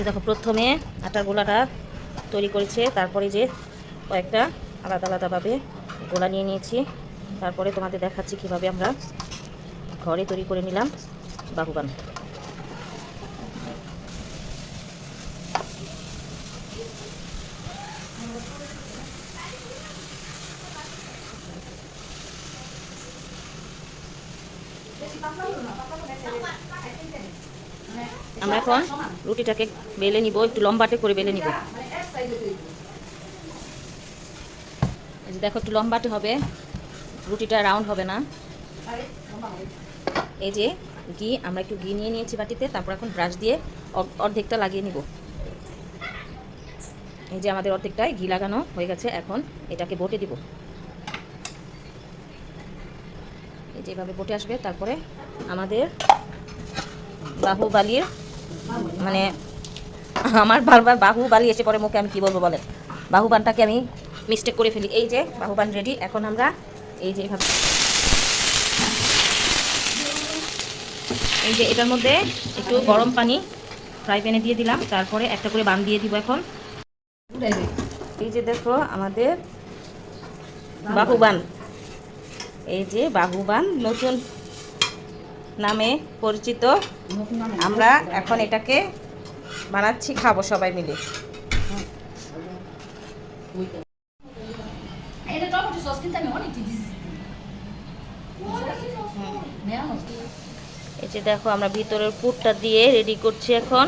দেখো প্রথমে আটার গোলাটা তৈরি করেছে, তারপরে যে কয়েকটা আলাদা আলাদাভাবে গোলা নিয়ে নিয়েছি। তারপরে তোমাদের দেখাচ্ছি কিভাবে আমরা ঘরে তৈরি করে নিলাম বাহুবান। আমরা এখন রুটিটাকে বেলে নিব, একটু লম্বাটে করে বেলে নিব। দেখো একটু লম্বাটে হবে, রুটিটা রাউন্ড হবে না। এই যে ঘি, আমরা একটু ঘি নিয়ে নিয়েছি বাটিতে, তারপর এখন ব্রাশ দিয়ে অর্ধেকটা লাগিয়ে নিব। এই যে আমাদের অর্ধেকটায় ঘি লাগানো হয়ে গেছে, এখন এটাকে বটে দিব। এই যে এভাবে বটে আসবে, তারপরে আমাদের বাহুবালির মানে আমার বারবার বাহুবালি এসে পরে মুখে, আমি কি বলবো বলে, বাহুবানটাকে আমি মিস্টেক করে ফেলি। এই যে বাহুবান রেডি। এখন আমরা এই যে এভাবে, এই যে এটার মধ্যে একটু গরম পানি ফ্রাই প্যানে দিয়ে দিলাম, তারপরে একটা করে বান দিয়ে দিব। এখন এই যে দেখো আমাদের বাহুবান, এই যে বাহুবান নতুন নামে পরিচিত। আমরা এখন এটাকে বানাচ্ছি, খাবো সবাই মিলে। এই যে দেখো আমরা ভিতরের পুরটা দিয়ে রেডি করছি। এখন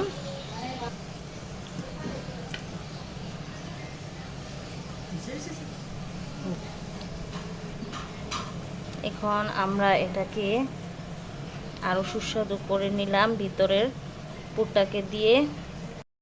আমরা এটাকে আরো সুস্বাদু করে নিলাম ভিতরের পুরটাকে দিয়ে।